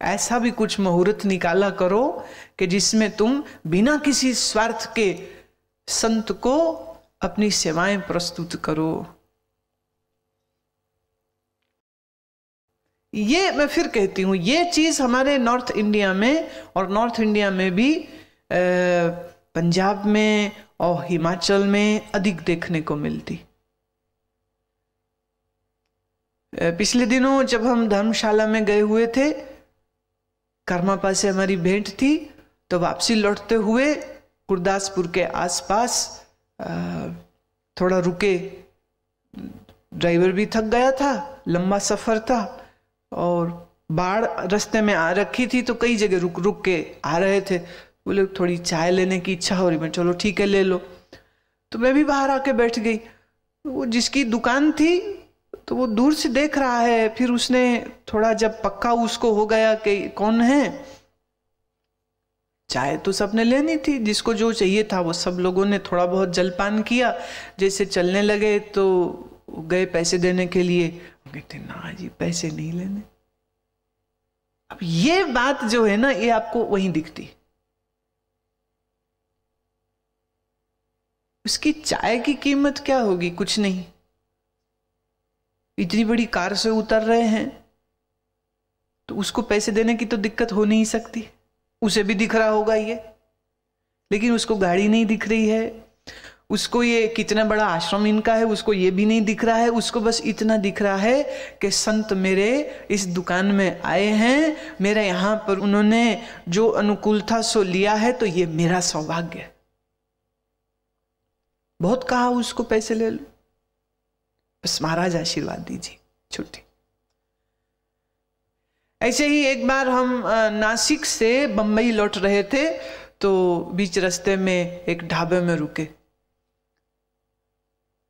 ऐसा भी कुछ मुहूर्त निकाला करो कि जिसमें तुम बिना किसी स्वार्थ के संत को अपनी सेवाएं प्रस्तुत करो। ये मैं फिर कहती हूं, ये चीज हमारे नॉर्थ इंडिया में, और नॉर्थ इंडिया में भी पंजाब में और हिमाचल में अधिक देखने को मिलती। पिछले दिनों जब हम धर्मशाला में गए हुए थे, कर्मापा से हमारी भेंट थी, तो वापसी लौटते हुए गुरदासपुर के आसपास थोड़ा रुके। ड्राइवर भी थक गया था, लंबा सफर था, और बाढ़ रास्ते में आ रखी थी, तो कई जगह रुक रुक के आ रहे थे। बोले थोड़ी चाय लेने की इच्छा हो रही, मैं चलो ठीक है ले लो। तो मैं भी बाहर आके बैठ गई। वो जिसकी दुकान थी तो वो दूर से देख रहा है, फिर उसने थोड़ा जब पक्का उसको हो गया कि कौन है, चाय तो सबने लेनी थी, जिसको जो चाहिए था वो सब लोगों ने थोड़ा बहुत जलपान किया। जैसे चलने लगे तो गए पैसे देने के लिए, कहते ना जी पैसे नहीं लेने। अब ये बात जो है ना, ये आपको वहीं दिखती। उसकी चाय की कीमत क्या होगी? कुछ नहीं। इतनी बड़ी कार से उतर रहे हैं तो उसको पैसे देने की तो दिक्कत हो नहीं सकती। उसे भी दिख रहा होगा ये, लेकिन उसको गाड़ी नहीं दिख रही है, उसको ये कितना बड़ा आश्रम इनका है उसको ये भी नहीं दिख रहा है। उसको बस इतना दिख रहा है कि संत मेरे इस दुकान में आए हैं, मेरा यहां पर उन्होंने जो अनुकूलता सो लिया है, तो ये मेरा सौभाग्य है। बहुत कहा उसको पैसे ले लो, बस महाराज आशीर्वाद दीजिए, छुट्टी। ऐसे ही एक बार हम नासिक से बंबई लौट रहे थे, तो बीच रास्ते में एक ढाबे में रुके।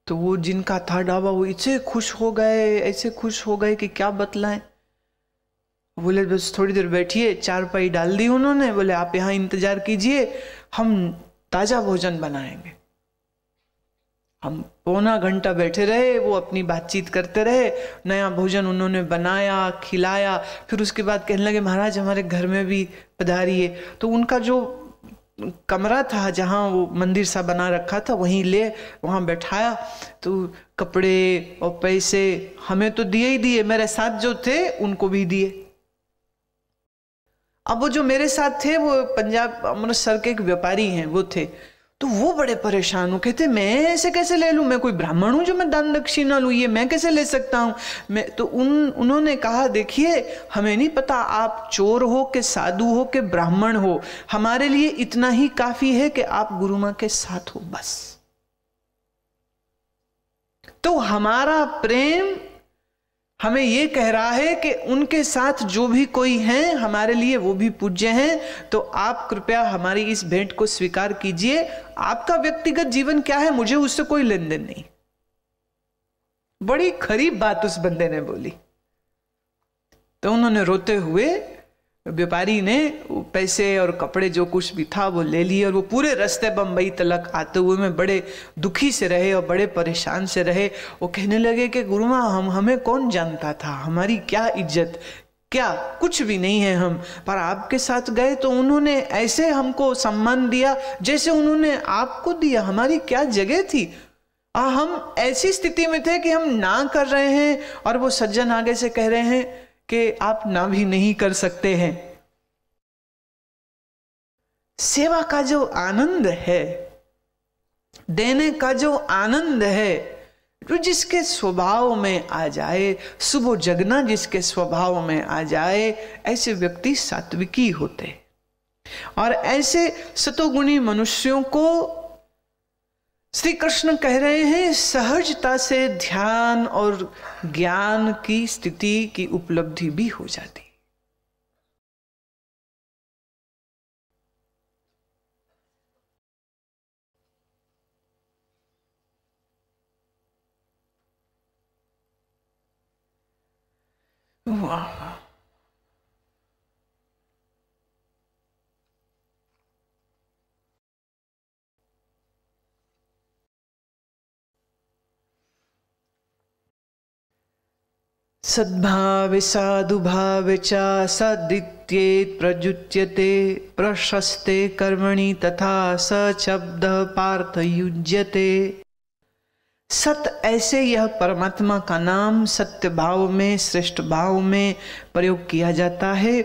तो वो जिनका था ढाबा, वो ऐसे खुश हो गए, ऐसे खुश हो गए कि क्या बतलाएं। बोले बस थोड़ी देर बैठिए, चारपाई डाल दी उन्होंने, बोले आप यहाँ इंतजार कीजिए, हम ताजा भोजन बनाएंगे। हम पौना घंटा बैठे रहे, वो अपनी बातचीत करते रहे, नया भोजन उन्होंने बनाया, खिलाया। फिर उसके बाद कहने लगे महाराज हमारे घर में भी पधारिए। तो उनका जो कमरा था जहाँ वो मंदिर सा बना रखा था, वहीं ले वहाँ बैठाया। तो कपड़े और पैसे हमें तो दिए ही दिए, मेरे साथ जो थे उनको भी दिए। अब वो जो मेरे साथ थे वो पंजाब अमृतसर के एक व्यापारी हैं, वो थे। तो वो बड़े परेशान हो, कहते मैं ऐसे कैसे ले लूं, मैं कोई ब्राह्मण हूं जो मैं दान दक्षिणा लूं, ये मैं कैसे ले सकता हूं। मैं तो उन्होंने कहा देखिए हमें नहीं पता आप चोर हो कि साधु हो कि ब्राह्मण हो, हमारे लिए इतना ही काफी है कि आप गुरु मां के साथ हो, बस। तो हमारा प्रेम हमें यह कह रहा है कि उनके साथ जो भी कोई है हमारे लिए वो भी पूज्य हैं। तो आप कृपया हमारी इस भेंट को स्वीकार कीजिए। आपका व्यक्तिगत जीवन क्या है, मुझे उससे कोई लेन देन नहीं। बड़ी खरी बात उस बंदे ने बोली। तो उन्होंने रोते हुए, व्यापारी ने पैसे और कपड़े जो कुछ भी था वो ले लिए, और वो पूरे रास्ते बंबई तलक आते हुए में बड़े दुखी से रहे और बड़े परेशान से रहे। वो कहने लगे कि गुरुमा हमें कौन जानता था, हमारी क्या इज्जत, क्या कुछ भी नहीं है हम, पर आपके साथ गए तो उन्होंने ऐसे हमको सम्मान दिया जैसे उन्होंने आपको दिया, हमारी क्या जगह थी। हम ऐसी स्थिति में थे कि हम ना कर रहे हैं और वो सज्जन आगे से कह रहे हैं कि आप ना भी नहीं कर सकते हैं। सेवा का जो आनंद है, देने का जो आनंद है, जो जिसके स्वभाव में आ जाए, सुबह जगना जिसके स्वभाव में आ जाए, ऐसे व्यक्ति सात्विकी होते। और ऐसे सतोगुणी मनुष्यों को श्री कृष्ण कह रहे हैं सहजता से ध्यान और ज्ञान की स्थिति की उपलब्धि भी हो जाती। वाह, सद्भावे साधुभावे च सदित्येत प्रयुज्यते प्रशस्ते कर्मणि तथा सशब्द पार्थ युज्यते। सत ऐसे यह परमात्मा का नाम सत्य भाव में, श्रेष्ठ भाव में प्रयोग किया जाता है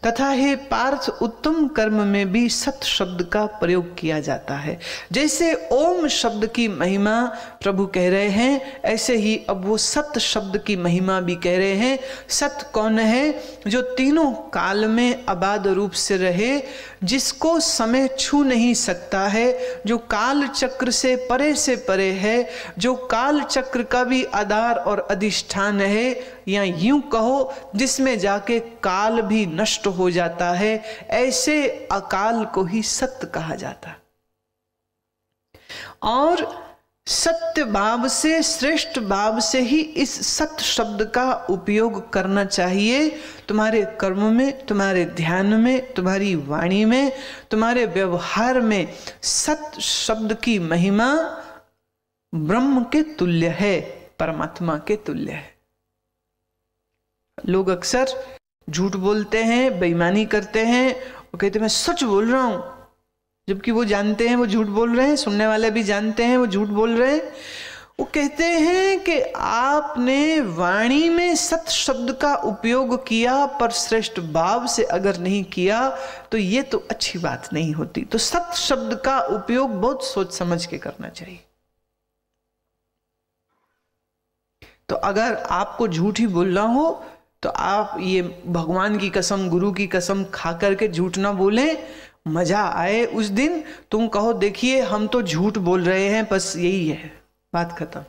तथा हे पार्थ उत्तम कर्म में भी सत शब्द का प्रयोग किया जाता है। जैसे ओम शब्द की महिमा प्रभु कह रहे हैं, ऐसे ही अब वो सत शब्द की महिमा भी कह रहे हैं। सत कौन है? जो तीनों काल में अबाध रूप से रहे, जिसको समय छू नहीं सकता है, जो काल चक्र से परे है, जो काल चक्र का भी आधार और अधिष्ठान है, या यूं कहो जिसमें जाके काल भी नष्ट हो जाता है, ऐसे अकाल को ही सत्य कहा जाता। और सत्य भाव से, श्रेष्ठ भाव से ही इस सत्य शब्द का उपयोग करना चाहिए। तुम्हारे कर्म में, तुम्हारे ध्यान में, तुम्हारी वाणी में, तुम्हारे व्यवहार में सत्य शब्द की महिमा ब्रह्म के तुल्य है, परमात्मा के तुल्य है। लोग अक्सर झूठ बोलते हैं, बेईमानी करते हैं, वो कहते हैं मैं सच बोल रहा हूं, जबकि वो जानते हैं वो झूठ बोल रहे हैं, सुनने वाले भी जानते हैं वो झूठ बोल रहे हैं। वो कहते हैं कि आपने वाणी में सत शब्द का उपयोग किया, पर श्रेष्ठ भाव से अगर नहीं किया तो ये तो अच्छी बात नहीं होती। तो सत शब्द का उपयोग बहुत सोच समझ के करना चाहिए। तो अगर आपको झूठ ही बोलना हो तो आप ये भगवान की कसम, गुरु की कसम खा करके झूठ ना बोलें। मजा आए उस दिन, तुम कहो देखिए हम तो झूठ बोल रहे हैं, बस यही है, बात खत्म।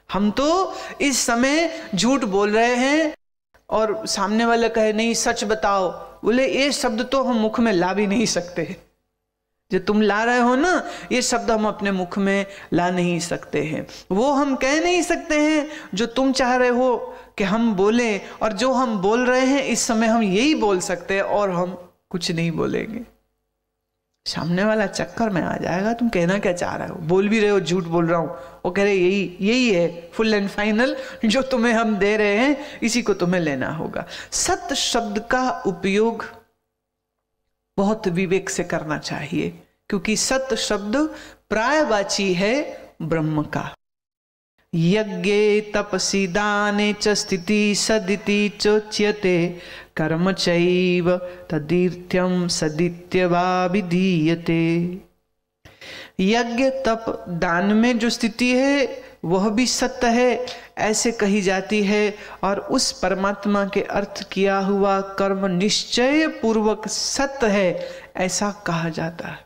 हम तो इस समय झूठ बोल रहे हैं और सामने वाला कहे नहीं सच बताओ, बोले ये शब्द तो हम मुख में ला भी नहीं सकते, जो तुम ला रहे हो ना ये शब्द हम अपने मुख में ला नहीं सकते हैं। वो हम कह नहीं सकते हैं जो तुम चाह रहे हो कि हम बोलें, और जो हम बोल रहे हैं इस समय हम यही बोल सकते हैं और हम कुछ नहीं बोलेंगे। सामने वाला चक्कर में आ जाएगा, तुम कहना क्या चाह रहे हो, बोल भी रहे हो झूठ बोल रहा हूं, वो कह रहे यही है फुल एंड फाइनल, जो तुम्हें हम दे रहे हैं इसी को तुम्हें लेना होगा। सत्य शब्द का उपयोग बहुत विवेक से करना चाहिए, क्योंकि सत्य शब्द प्रायवाची है ब्रह्म का। यज्ञे तपसि दाने च स्थिति सदिति चोच्यते कर्म चैव तदीर्थ्यम सदित्यवा विधीयते। यज्ञ तप दान में जो स्थिति है वह भी सत्य है ऐसे कही जाती है, और उस परमात्मा के अर्थ किया हुआ कर्म निश्चय पूर्वक सत्य है ऐसा कहा जाता है।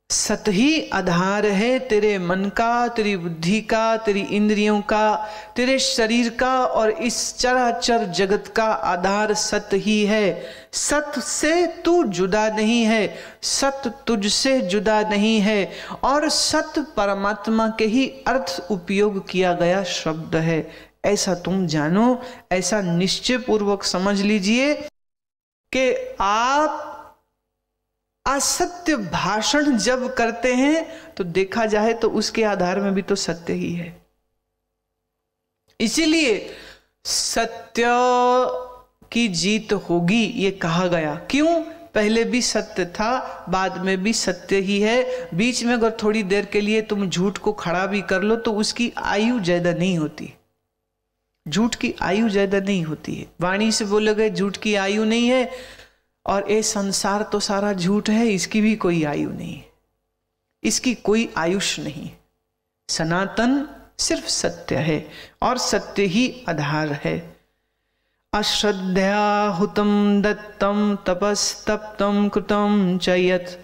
सत्य ही आधार है तेरे मन का, तेरी बुद्धि का, तेरी इंद्रियों का, तेरे शरीर का, और इस चराचर जगत का आधार सत्य ही है। सत्य से तू जुदा नहीं है, सत्य तुझसे जुदा नहीं है, और सत्य परमात्मा के ही अर्थ उपयोग किया गया शब्द है, ऐसा तुम जानो। ऐसा निश्चय पूर्वक समझ लीजिए कि आप असत्य भाषण जब करते हैं तो देखा जाए तो उसके आधार में भी तो सत्य ही है। इसीलिए सत्य की जीत होगी ये कहा गया। क्यों? पहले भी सत्य था, बाद में भी सत्य ही है। बीच में अगर थोड़ी देर के लिए तुम झूठ को खड़ा भी कर लो तो उसकी आयु ज्यादा नहीं होती। झूठ की आयु ज्यादा नहीं होती है। वाणी से बोले गए झूठ की आयु नहीं है, और ये संसार तो सारा झूठ है, इसकी भी कोई आयु नहीं, इसकी कोई आयुष नहीं। सनातन सिर्फ सत्य है और सत्य ही आधार है। अश्रद्धया हुतम दत्तम तपस्तप्तम कृतम च यत्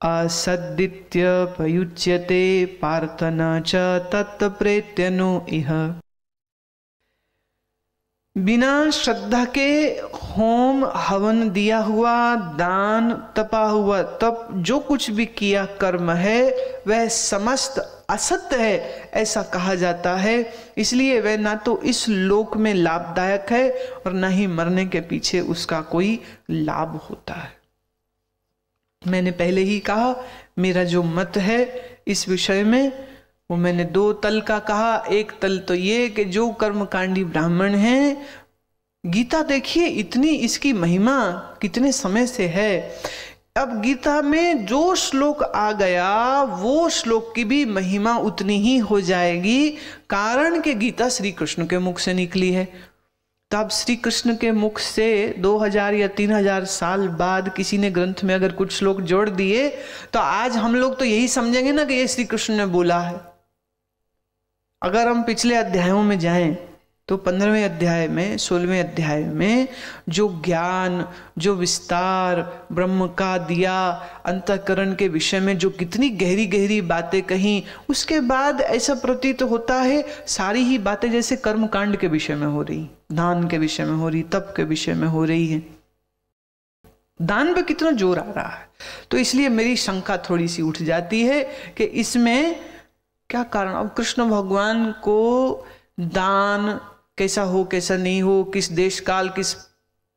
असदित्य प्रयुज्यते पार्थना च तत्प्रेत्य नो इह। बिना श्रद्धा के होम हवन दिया हुआ, दान, तपा हुआ तप, जो कुछ भी किया कर्म है वह समस्त असत्य है ऐसा कहा जाता है। इसलिए वह ना तो इस लोक में लाभदायक है और ना ही मरने के पीछे उसका कोई लाभ होता है। मैंने पहले ही कहा मेरा जो मत है इस विषय में वो मैंने 2 तल का कहा। एक तल तो ये कि जो कर्मकांडी ब्राह्मण हैं, गीता देखिए इतनी इसकी महिमा कितने समय से है। अब गीता में जो श्लोक आ गया वो श्लोक की भी महिमा उतनी ही हो जाएगी, कारण कि गीता श्री कृष्ण के मुख से निकली है। तब श्री कृष्ण के मुख से 2000 या 3000 साल बाद किसी ने ग्रंथ में अगर कुछ श्लोक जोड़ दिए तो आज हम लोग तो यही समझेंगे ना कि ये श्री कृष्ण ने बोला है। अगर हम पिछले अध्यायों में जाएं तो 15वें अध्याय में, 16वें अध्याय में जो ज्ञान, जो विस्तार ब्रह्म का दिया, अंतःकरण के विषय में जो कितनी गहरी गहरी बातें कही, उसके बाद ऐसा प्रतीत होता है सारी ही बातें जैसे कर्मकांड के विषय में हो रही, दान के विषय में हो रही, तप के विषय में हो रही है। दान पे कितना जोर आ रहा है। तो इसलिए मेरी शंका थोड़ी सी उठ जाती है कि इसमें क्या कारण। अब कृष्ण भगवान को दान कैसा हो कैसा नहीं हो, किस देश काल किस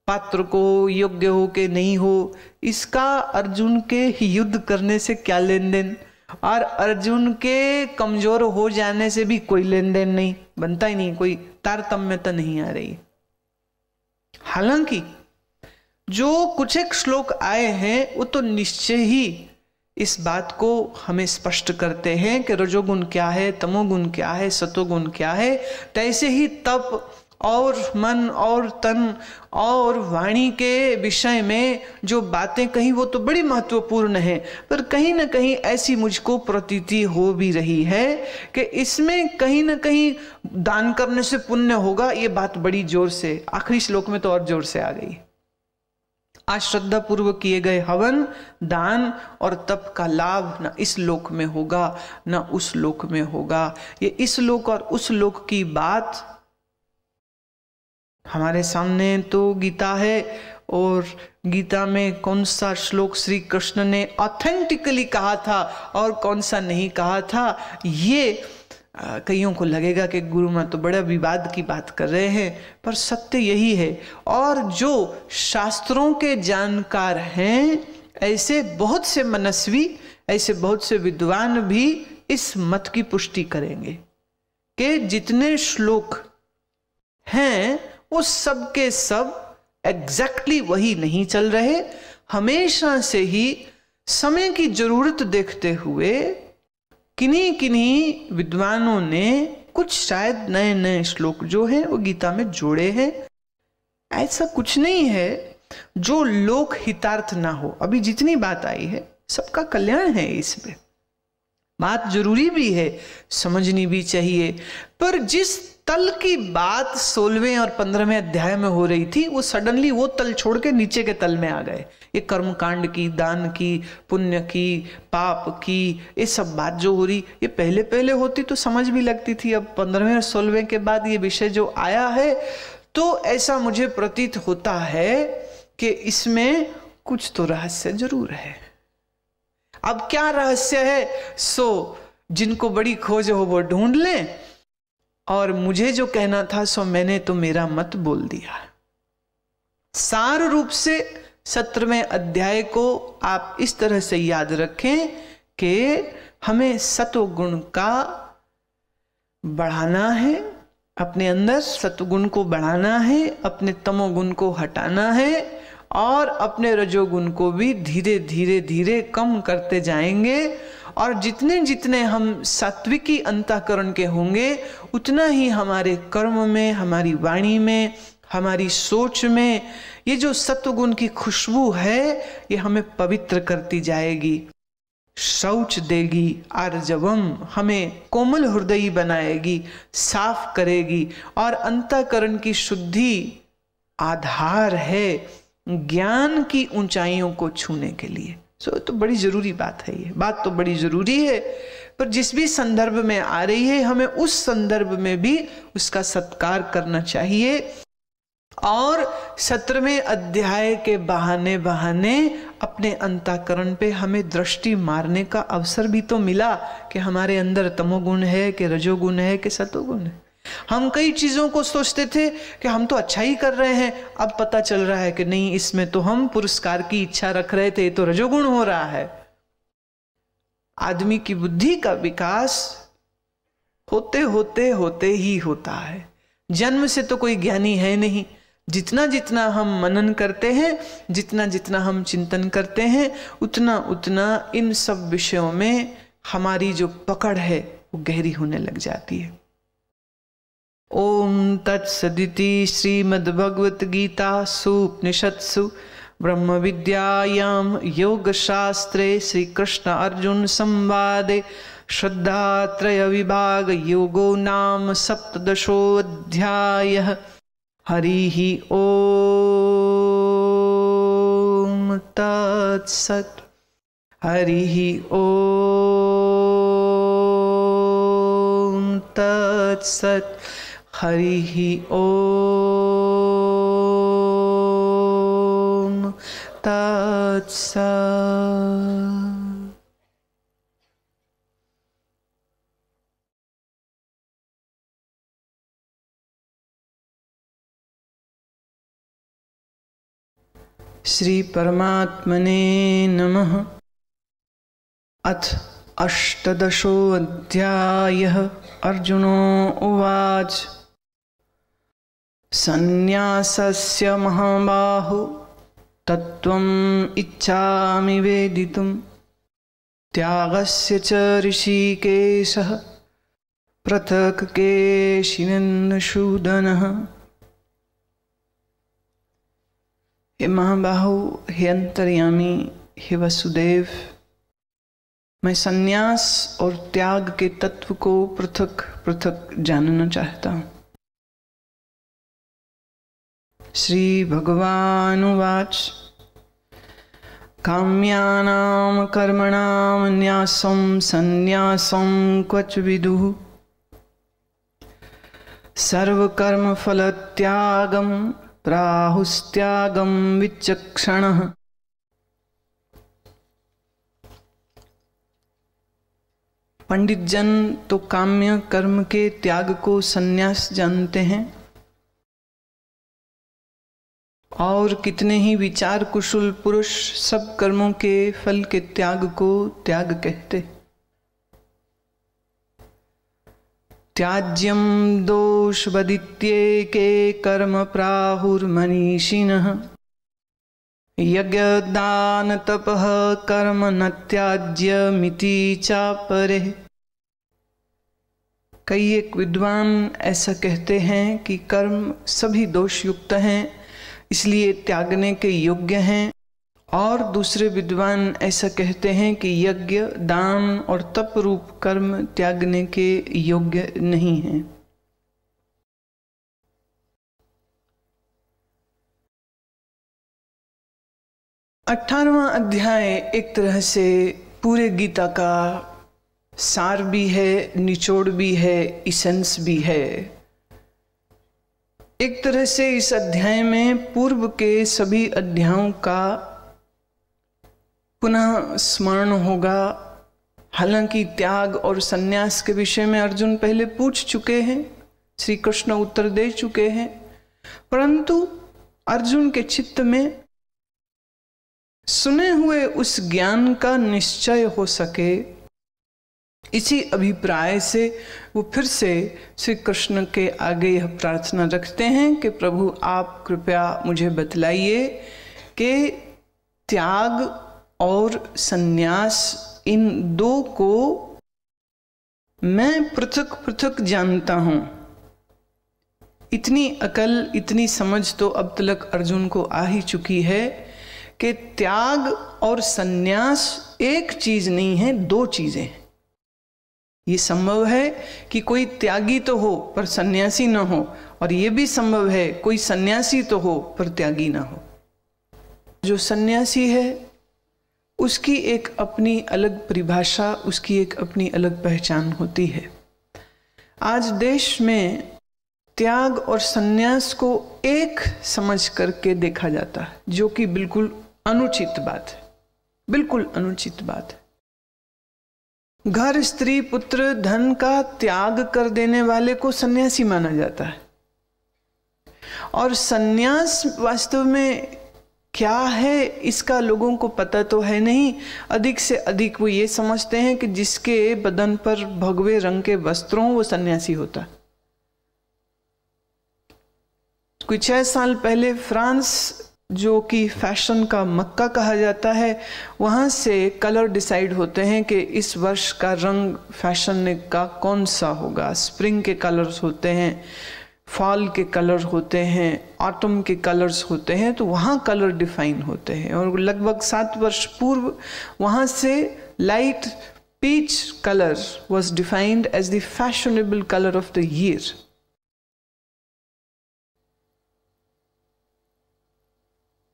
पात्र को योग्य हो कि नहीं हो, इसका अर्जुन के युद्ध करने से क्या लेन देन, और अर्जुन के कमजोर हो जाने से भी कोई लेन देन नहीं बनता ही नहीं, कोई तारतम्यता नहीं आ रही। हालांकि जो कुछ एक श्लोक आए हैं वो तो निश्चय ही इस बात को हमें स्पष्ट करते हैं कि रजोगुण क्या है, तमोगुण क्या है, सतोगुण क्या है। तैसे ही तप और मन और तन और वाणी के विषय में जो बातें कही वो तो बड़ी महत्वपूर्ण है, पर कहीं ना कहीं ऐसी मुझको प्रतीति हो भी रही है कि इसमें कहीं ना कहीं दान करने से पुण्य होगा। ये बात बड़ी जोर से आखिरी श्लोक में तो और जोर से आ गई। आज श्रद्धा पूर्वक किए गए हवन, दान और तप का लाभ न इस लोक में होगा न उस लोक में होगा। ये इस लोक और उस लोक की बात हमारे सामने तो गीता है, और गीता में कौन सा श्लोक श्री कृष्ण ने ऑथेंटिकली कहा था और कौन सा नहीं कहा था, ये कईयों को लगेगा कि गुरु माँ तो बड़ा विवाद की बात कर रहे हैं, पर सत्य यही है। और जो शास्त्रों के जानकार हैं, ऐसे बहुत से मनस्वी, ऐसे बहुत से विद्वान भी इस मत की पुष्टि करेंगे कि जितने श्लोक हैं वो सब के सब एग्जैक्टली वही नहीं चल रहे। हमेशा से ही समय की जरूरत देखते हुए किन्हीं किन्हीं विद्वानों ने कुछ शायद नए नए श्लोक जो हैं वो गीता में जोड़े हैं। ऐसा कुछ नहीं है जो लोक हितार्थ ना हो। अभी जितनी बात आई है सबका कल्याण है, इसमें बात जरूरी भी है, समझनी भी चाहिए। पर जिस तल की बात 16वें और 15वें अध्याय में हो रही थी, वो सडनली वो तल छोड़ के नीचे के तल में आ गए। ये कर्मकांड की, दान की, पुण्य की, पाप की, ये सब बात जो हो रही, ये पहले पहले होती तो समझ भी लगती थी। अब 15वें और 16वें के बाद ये विषय जो आया है, तो ऐसा मुझे प्रतीत होता है कि इसमें कुछ तो रहस्य जरूर है। अब क्या रहस्य है, सो जिनको बड़ी खोज हो वो ढूंढ लें, और मुझे जो कहना था सो मैंने तो मेरा मत बोल दिया। सार रूप से 17वें अध्याय को आप इस तरह से याद रखें कि हमें सत्वगुण का बढ़ाना है, अपने अंदर सत्वगुण को बढ़ाना है, अपने तमोगुण को हटाना है, और अपने रजोगुण को भी धीरे धीरे धीरे कम करते जाएंगे। और जितने जितने हम सात्विकी अंतःकरण के होंगे, उतना ही हमारे कर्म में, हमारी वाणी में, हमारी सोच में ये जो सत्वगुण की खुशबू है, ये हमें पवित्र करती जाएगी, शौच देगी, आर्जवम, हमें कोमल हृदयी बनाएगी, साफ करेगी। और अंतःकरण की शुद्धि आधार है ज्ञान की ऊंचाइयों को छूने के लिए। तो बड़ी जरूरी बात है, ये बात तो बड़ी जरूरी है। पर जिस भी संदर्भ में आ रही है, हमें उस संदर्भ में भी उसका सत्कार करना चाहिए। और 17वें अध्याय के बहाने बहाने अपने अंतःकरण पे हमें दृष्टि मारने का अवसर भी तो मिला कि हमारे अंदर तमोगुण है कि रजोगुण है कि सतोगुण है। हम कई चीजों को सोचते थे कि हम तो अच्छा ही कर रहे हैं, अब पता चल रहा है कि नहीं, इसमें तो हम पुरस्कार की इच्छा रख रहे थे, तो रजोगुण हो रहा है। आदमी की बुद्धि का विकास होते होते होते ही होता है। जन्म से तो कोई ज्ञानी है नहीं। जितना जितना हम मनन करते हैं, जितना जितना हम चिंतन करते हैं, उतना उतना इन सब विषयों में हमारी जो पकड़ है वो गहरी होने लग जाती है। ओम तत्सदिति श्रीमद्भगवत गीता सुपनिषत्सु ब्रह्म विद्यायाम योग शास्त्रे श्री कृष्ण अर्जुन संवादे श्रद्धात्रय विभाग योगो नाम सप्तदशोऽध्यायः। हरि ओम तत्सत्। हरि ओम तत्सत्। हरि ओम तत्सत्। श्री परमात्मने नमः। अथ अष्टादशोऽध्यायः। अर्जुनो उवाच संन्यासस्य महाबाहो तत्त्वम् इच्छामि वेदितुं त्यागस्य च ऋषिकेशः पृथक् केशिनेन्द्रसूदनः। हे महाबाहु, हे अंतर्यामी, हे वसुदेव, मैं संन्यास और त्याग के तत्व को पृथक पृथक जानना चाहता हूं। श्री भगवानुवाच काम्यानां कर्मणां न्यासं संन्यासं क्वच विदुः सर्वकर्मफलत्यागं प्राहुस्त्यागं विचक्षणः। पंडित जन तो काम्य कर्म के त्याग को संन्यास जानते हैं और कितने ही विचार कुशल पुरुष सब कर्मों के फल के त्याग को त्याग कहते। त्याज्यम दोषवदित्येके कर्म प्राहुर्मनीषिणः यज्ञ दान तपः कर्म न त्याज्यमिति चापरे। कई एक विद्वान ऐसा कहते हैं कि कर्म सभी दोष युक्त हैं, इसलिए त्यागने के योग्य हैं, और दूसरे विद्वान ऐसा कहते हैं कि यज्ञ दान और तप रूप कर्म त्यागने के योग्य नहीं हैं। 18वां अध्याय एक तरह से पूरे गीता का सार भी है, निचोड़ भी है, इसेंस भी है। एक तरह से इस अध्याय में पूर्व के सभी अध्यायों का पुनः स्मरण होगा। हालांकि त्याग और संन्यास के विषय में अर्जुन पहले पूछ चुके हैं, श्री कृष्ण उत्तर दे चुके हैं, परंतु अर्जुन के चित्त में सुने हुए उस ज्ञान का निश्चय हो सके, इसी अभिप्राय से वो फिर से श्री कृष्ण के आगे यह प्रार्थना रखते हैं कि प्रभु आप कृपया मुझे बतलाइए कि त्याग और संन्यास इन दो को मैं पृथक पृथक जानता हूं। इतनी अकल, इतनी समझ तो अब तक अर्जुन को आ ही चुकी है कि त्याग और संन्यास एक चीज नहीं है, दो चीजें हैं। ये संभव है कि कोई त्यागी तो हो पर सन्यासी न हो, और यह भी संभव है कोई सन्यासी तो हो पर त्यागी ना हो। जो सन्यासी है उसकी एक अपनी अलग परिभाषा, उसकी एक अपनी अलग पहचान होती है। आज देश में त्याग और संन्यास को एक समझ करके देखा जाता है, जो कि बिल्कुल अनुचित बात है, बिल्कुल अनुचित बात है। घर, स्त्री, पुत्र, धन का त्याग कर देने वाले को सन्यासी माना जाता है, और सन्यास वास्तव में क्या है इसका लोगों को पता तो है नहीं। अधिक से अधिक वो ये समझते हैं कि जिसके बदन पर भगवे रंग के वस्त्र हों वो सन्यासी होता है। कुछ 6 साल पहले फ्रांस, जो कि फैशन का मक्का कहा जाता है, वहाँ से कलर डिसाइड होते हैं कि इस वर्ष का रंग फैशन का कौन सा होगा। स्प्रिंग के कलर्स होते हैं, फॉल के कलर होते हैं, ऑटम के कलर्स होते हैं, तो वहाँ कलर डिफाइन होते हैं। और लगभग 7 वर्ष पूर्व वहाँ से light peach colour was defined as the fashionable colour of the year.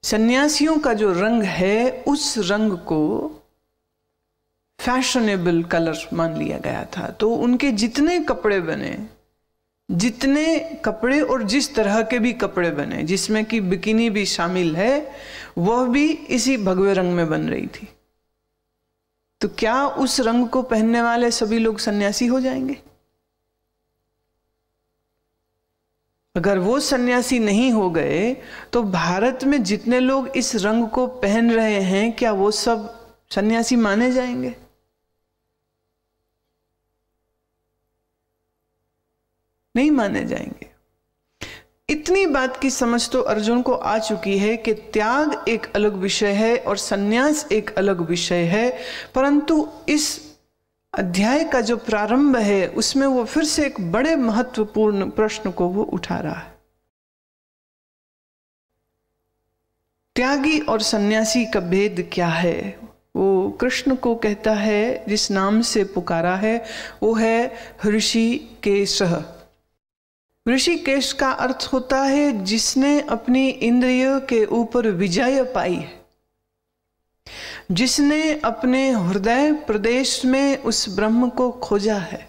सन्यासियों का जो रंग है उस रंग को फैशनेबल कलर मान लिया गया था। तो उनके जितने कपड़े बने, जितने कपड़े और जिस तरह के भी कपड़े बने, जिसमें कि बिकिनी भी शामिल है, वह भी इसी भगवे रंग में बन रही थी। तो क्या उस रंग को पहनने वाले सभी लोग सन्यासी हो जाएंगे? अगर वो सन्यासी नहीं हो गए तो भारत में जितने लोग इस रंग को पहन रहे हैं, क्या वो सब सन्यासी माने जाएंगे? नहीं माने जाएंगे। इतनी बात की समझ तो अर्जुन को आ चुकी है कि त्याग एक अलग विषय है और सन्यास एक अलग विषय है, परंतु इस अध्याय का जो प्रारंभ है उसमें वो फिर से एक बड़े महत्वपूर्ण प्रश्न को वो उठा रहा है। त्यागी और सन्यासी का भेद क्या है? वो कृष्ण को कहता है, जिस नाम से पुकारा है वो है ऋषिकेश। ऋषिकेश का अर्थ होता है जिसने अपनी इंद्रिय के ऊपर विजय पाई है, जिसने अपने हृदय प्रदेश में उस ब्रह्म को खोजा है।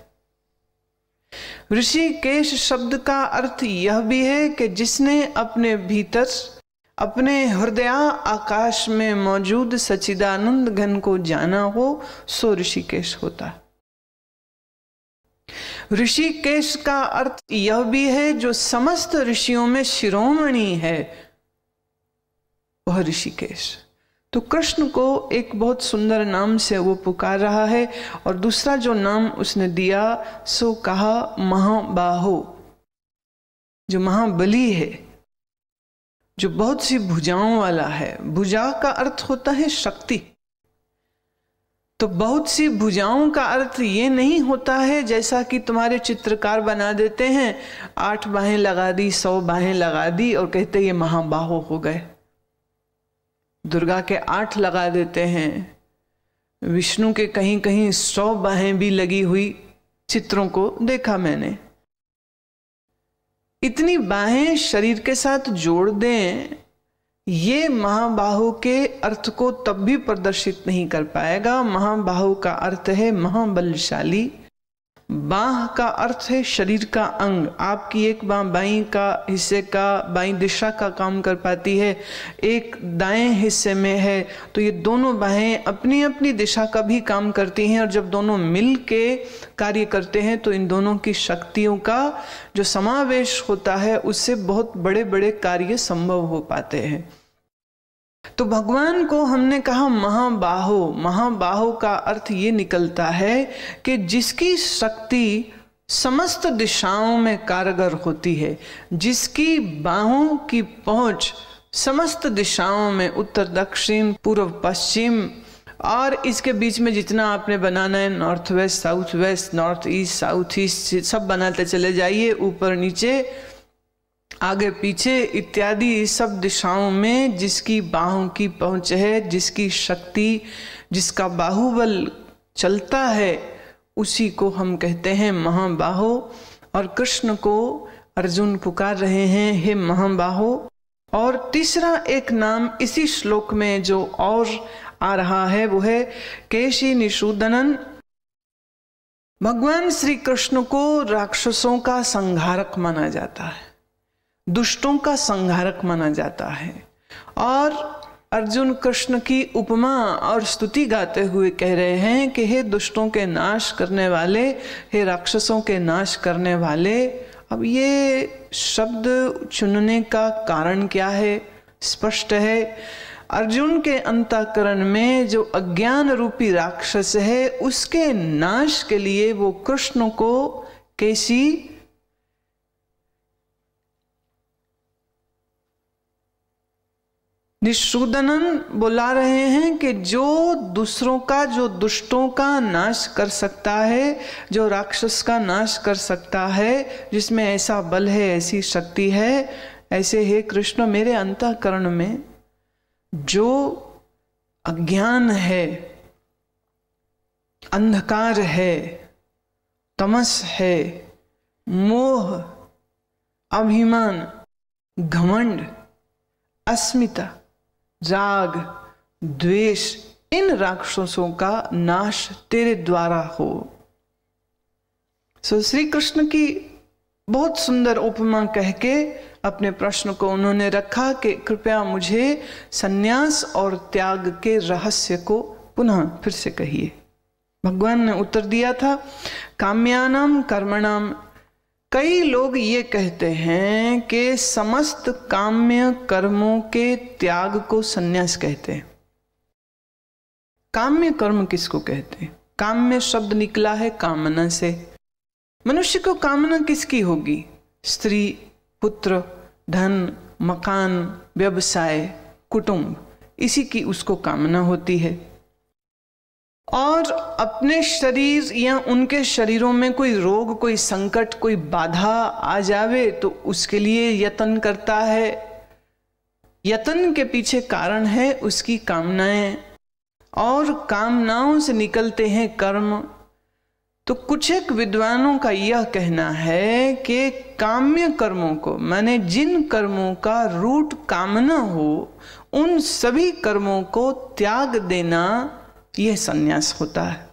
ऋषिकेश शब्द का अर्थ यह भी है कि जिसने अपने भीतर, अपने हृदय आकाश में मौजूद सच्चिदानंद घन को जाना हो, सो ऋषिकेश होता है। ऋषिकेश का अर्थ यह भी है जो समस्त ऋषियों में शिरोमणि है, वह ऋषिकेश। तो कृष्ण को एक बहुत सुंदर नाम से वो पुकार रहा है, और दूसरा जो नाम उसने दिया सो कहा महाबाहो, जो महाबली है, जो बहुत सी भुजाओं वाला है। भुजा का अर्थ होता है शक्ति। तो बहुत सी भुजाओं का अर्थ ये नहीं होता है जैसा कि तुम्हारे चित्रकार बना देते हैं, 8 बाहें लगा दी, 100 बाहें लगा दी और कहते ये महाबाहो हो गए। दुर्गा के 8 लगा देते हैं, विष्णु के कहीं कहीं 100 बाहें भी लगी हुई चित्रों को देखा मैंने। इतनी बाहें शरीर के साथ जोड़ दें, ये महाबाहु के अर्थ को तब भी प्रदर्शित नहीं कर पाएगा। महाबाहु का अर्थ है महाबलशाली, बाह का अर्थ है शरीर का अंग। आपकी एक बाह बाईं का हिस्से का, बाईं दिशा का काम कर पाती है, एक दाएं हिस्से में है, तो ये दोनों बाहें अपनी अपनी दिशा का भी काम करती हैं, और जब दोनों मिल के कार्य करते हैं तो इन दोनों की शक्तियों का जो समावेश होता है उससे बहुत बड़े बड़े कार्य संभव हो पाते हैं। तो भगवान को हमने कहा महाबाहो। महाबाहो का अर्थ ये निकलता है कि जिसकी शक्ति समस्त दिशाओं में कारगर होती है, जिसकी बाहों की पहुंच समस्त दिशाओं में, उत्तर दक्षिण पूर्व पश्चिम, और इसके बीच में जितना आपने बनाना है, north west south west, north east south east, सब बनाते चले जाइए, ऊपर नीचे आगे पीछे इत्यादि सब दिशाओं में जिसकी बाहों की पहुंच है, जिसकी शक्ति, जिसका बाहुबल चलता है, उसी को हम कहते हैं महाबाहो। और कृष्ण को अर्जुन पुकार रहे हैं, हे महाबाहो। और तीसरा एक नाम इसी श्लोक में जो और आ रहा है वो है केशी निषूदनन। भगवान श्री कृष्ण को राक्षसों का संहारक माना जाता है, दुष्टों का संहारक माना जाता है। और अर्जुन कृष्ण की उपमा और स्तुति गाते हुए कह रहे हैं कि हे दुष्टों के नाश करने वाले, हे राक्षसों के नाश करने वाले। अब ये शब्द चुनने का कारण क्या है? स्पष्ट है। अर्जुन के अंतःकरण में जो अज्ञान रूपी राक्षस है, उसके नाश के लिए वो कृष्ण को कैसी निशूदनन बुला रहे हैं कि जो दूसरों का, जो दुष्टों का नाश कर सकता है, जो राक्षस का नाश कर सकता है, जिसमें ऐसा बल है, ऐसी शक्ति है, ऐसे हे कृष्ण मेरे अंतःकरण में जो अज्ञान है, अंधकार है, तमस है, मोह, अभिमान, घमंड, अस्मिता, राग, द्वेष, इन राक्षसों का नाश तेरे द्वारा हो। सो श्री कृष्ण की बहुत सुंदर उपमा कह के अपने प्रश्न को उन्होंने रखा कि कृपया मुझे संन्यास और त्याग के रहस्य को पुनः फिर से कहिए। भगवान ने उत्तर दिया था, काम्यानाम कर्मणाम, कई लोग ये कहते हैं कि समस्त काम्य कर्मों के त्याग को संन्यास कहते हैं। काम्य कर्म किसको कहते हैं? काम्य शब्द निकला है कामना से। मनुष्य को कामना किसकी होगी? स्त्री, पुत्र, धन, मकान, व्यवसाय, कुटुंब, इसी की उसको कामना होती है। और अपने शरीर या उनके शरीरों में कोई रोग, कोई संकट, कोई बाधा आ जावे तो उसके लिए यत्न करता है। यत्न के पीछे कारण है उसकी कामनाएं, और कामनाओं से निकलते हैं कर्म। तो कुछ एक विद्वानों का यह कहना है कि काम्य कर्मों को, माने जिन कर्मों का रूट कामना हो, उन सभी कर्मों को त्याग देना, यह संन्यास होता है।